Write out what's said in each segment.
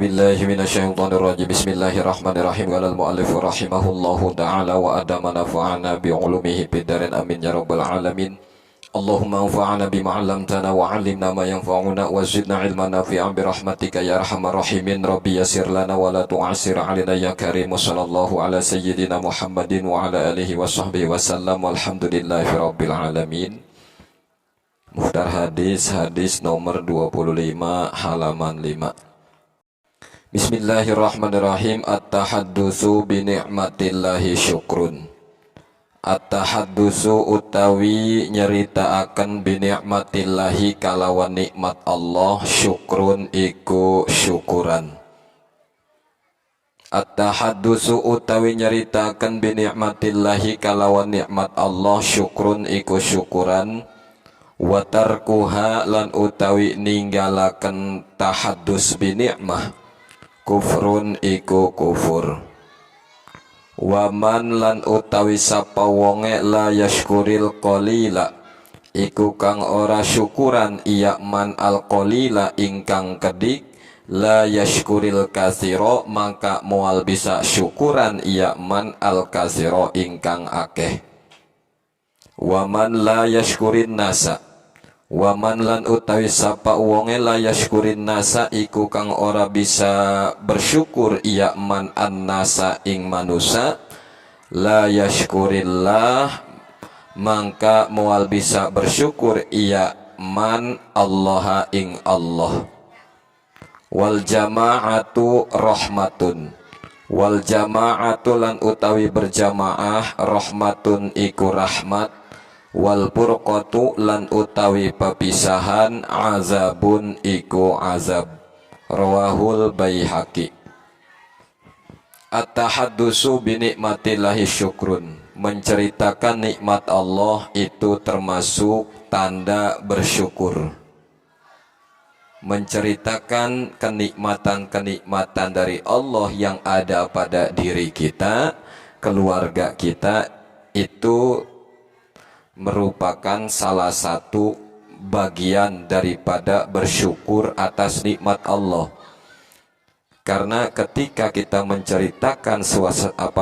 billahi minasyaitonir rajim. Bismillahirrahmanirrahim. Qala al-mu'allif rahimahullahu ta'ala wa adama nafa'ana bi 'ulumihi fid darin amin ya rabbal alamin. Allahumma anfa'na bima 'allamtana wa 'allimna ma yanfa'una wa zidna 'ilman nafi'an bi rahmatika ya arhamar rahimin. Rabbi yassir lana wa la tu'assir 'alaina ya karim. Sallallahu ala sayyidina Muhammadin wa ala alihi wa sahbihi wa sallam. Walhamdulillahi rabbil alamin. Muhtar hadis nomor 25 halaman 5. Bismillahirrahmanirrahim. At-tahaddusu bi ni'matillahi syukrun. At-tahaddusu utawi nyeritaaken bi ni'matillahi kalawan nikmat Allah, syukrun iku syukuran. At-tahaddusu utawi nyeritaken bi ni'matillahi kalawan nikmat Allah, syukrun iku syukuran. Wa tarkuha lan utawi ninggalaken tahaddus bi ni'mah, kufrun iku kufur. Waman lan utawi sapa wonge la yashkuril qalila iku kang ora syukuran iya man al qalila ingkang kedik, la yashkuril katsira maka moal bisa syukuran iya man al katsira ingkang akeh. Waman la yashkurin nasa, waman lan utawi sapa wonge la yashkurin nasa iku kang ora bisa bersyukur iya man an nasa ing manusa, la yashkurillah mangka moal bisa bersyukur iya man Allah ing Allah. Wal jama'atu rahmatun, wal jama'atu lan utawi berjamaah rahmatun iku rahmat. Wal furqatu lan utawi pepisahan azabun iku azab. Rawahul Baihaqi. At-tahaddusu bi nikmatillahi syukrun. Menceritakan nikmat Allah itu termasuk tanda bersyukur. Menceritakan kenikmatan-kenikmatan dari Allah yang ada pada diri kita, keluarga kita, itu merupakan salah satu bagian daripada bersyukur atas nikmat Allah. Karena ketika kita menceritakan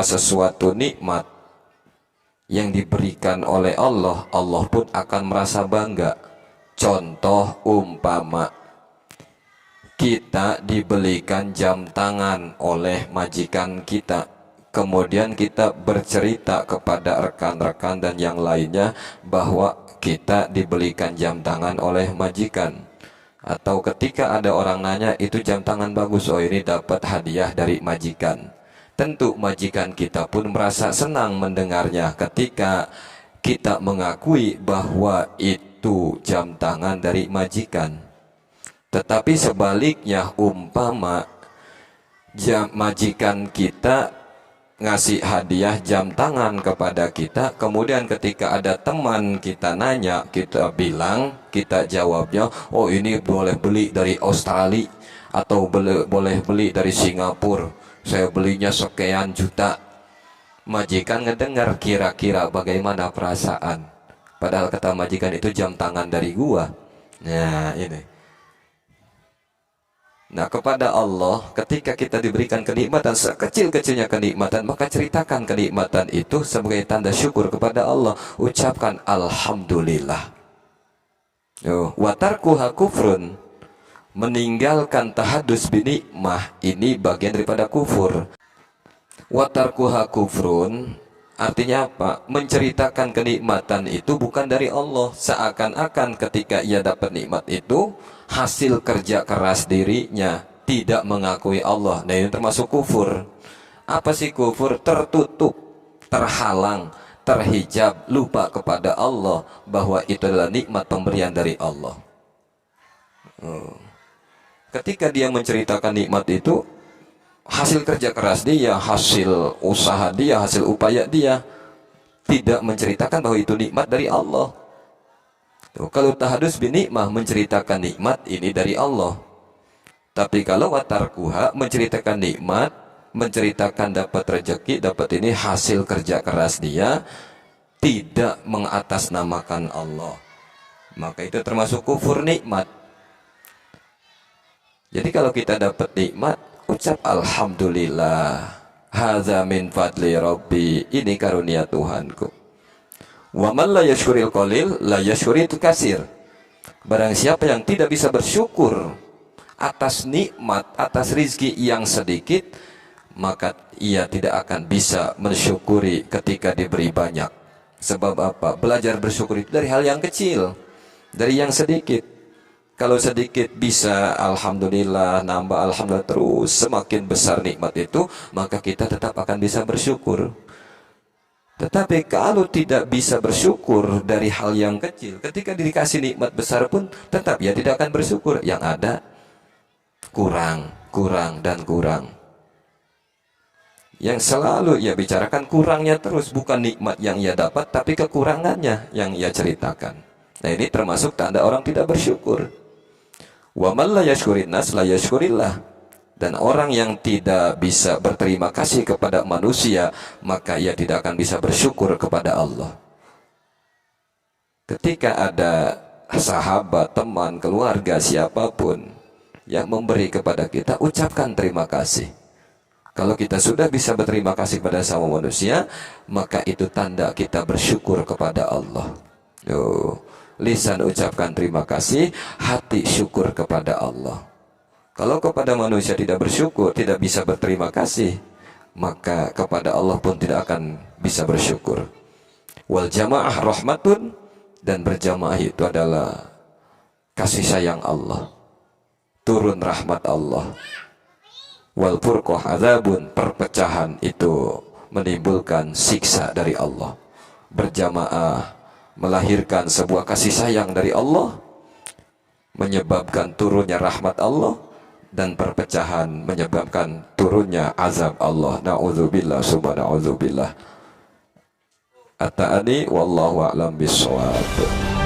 sesuatu nikmat yang diberikan oleh Allah, Allah pun akan merasa bangga. Contoh umpama kita dibelikan jam tangan oleh majikan kita, kemudian kita bercerita kepada rekan-rekan dan yang lainnya bahwa kita dibelikan jam tangan oleh majikan. Atau ketika ada orang nanya, itu jam tangan bagus, oh ini dapat hadiah dari majikan. Tentu majikan kita pun merasa senang mendengarnya ketika kita mengakui bahwa itu jam tangan dari majikan. Tetapi sebaliknya umpama majikan kita ngasih hadiah jam tangan kepada kita, kemudian ketika ada teman kita nanya, kita bilang, kita jawabnya, oh ini boleh beli dari Australia atau boleh beli dari Singapura, saya belinya sekian juta. Majikan ngedengar, kira-kira bagaimana perasaan, padahal kata majikan itu jam tangan dari gua. Nah ini. Nah, kepada Allah ketika kita diberikan kenikmatan, sekecil-kecilnya kenikmatan, maka ceritakan kenikmatan itu sebagai tanda syukur kepada Allah. Ucapkan alhamdulillah. Wa tarkuha kufrun, meninggalkan tahadus bi nikmah ini bagian daripada kufur. Wa tarkuha kufrun artinya apa? Menceritakan kenikmatan itu bukan dari Allah, seakan-akan ketika ia dapat nikmat itu hasil kerja keras dirinya, tidak mengakui Allah. Nah ini termasuk kufur. Apa sih kufur? Tertutup, terhalang, terhijab, lupa kepada Allah bahwa itu adalah nikmat pemberian dari Allah. Ketika dia menceritakan nikmat itu hasil kerja keras dia, hasil usaha dia, hasil upaya dia, tidak menceritakan bahwa itu nikmat dari Allah. Kalau tahadus bin nikmah menceritakan nikmat ini dari Allah. Tapi kalau watarkuha menceritakan nikmat, menceritakan dapat rezeki, dapat ini hasil kerja keras dia, tidak mengatasnamakan Allah, maka itu termasuk kufur nikmat. Jadi kalau kita dapat nikmat, ucap alhamdulillah, hadza min fadli rabbi, ini karunia Tuhanku. Wa man la yashkuril qalil la yashkuril kasir. Barang siapa yang tidak bisa bersyukur atas nikmat, atas rizki yang sedikit, maka ia tidak akan bisa mensyukuri ketika diberi banyak. Sebab apa? Belajar bersyukur itu dari hal yang kecil, dari yang sedikit. Kalau sedikit bisa alhamdulillah, nambah alhamdulillah, terus semakin besar nikmat itu, maka kita tetap akan bisa bersyukur. Tetapi kalau tidak bisa bersyukur dari hal yang kecil, ketika dikasih nikmat besar pun tetap ya tidak akan bersyukur. Yang ada kurang, dan kurang. Yang selalu ia bicarakan kurangnya terus, bukan nikmat yang ia dapat, tapi kekurangannya yang ia ceritakan. Nah, ini termasuk tanda orang tidak bersyukur. Wa man la yashkurin nas la yashkurillah. Dan orang yang tidak bisa berterima kasih kepada manusia, maka ia tidak akan bisa bersyukur kepada Allah. Ketika ada sahabat, teman, keluarga, siapapun yang memberi kepada kita, ucapkan terima kasih. Kalau kita sudah bisa berterima kasih kepada sama manusia, maka itu tanda kita bersyukur kepada Allah. Lisan ucapkan terima kasih, hati syukur kepada Allah. Kalau kepada manusia tidak bersyukur, tidak bisa berterima kasih, maka kepada Allah pun tidak akan bisa bersyukur. Wal jamaah rahmatun, dan berjamaah itu adalah kasih sayang Allah, turun rahmat Allah. Wal furqah azabun, perpecahan itu menimbulkan siksa dari Allah. Berjamaah melahirkan sebuah kasih sayang dari Allah, menyebabkan turunnya rahmat Allah, dan perpecahan menyebabkan turunnya azab Allah. Na'udzubillah summa na'udzubillah. At-ta'ani wallahu a'lam bissawab.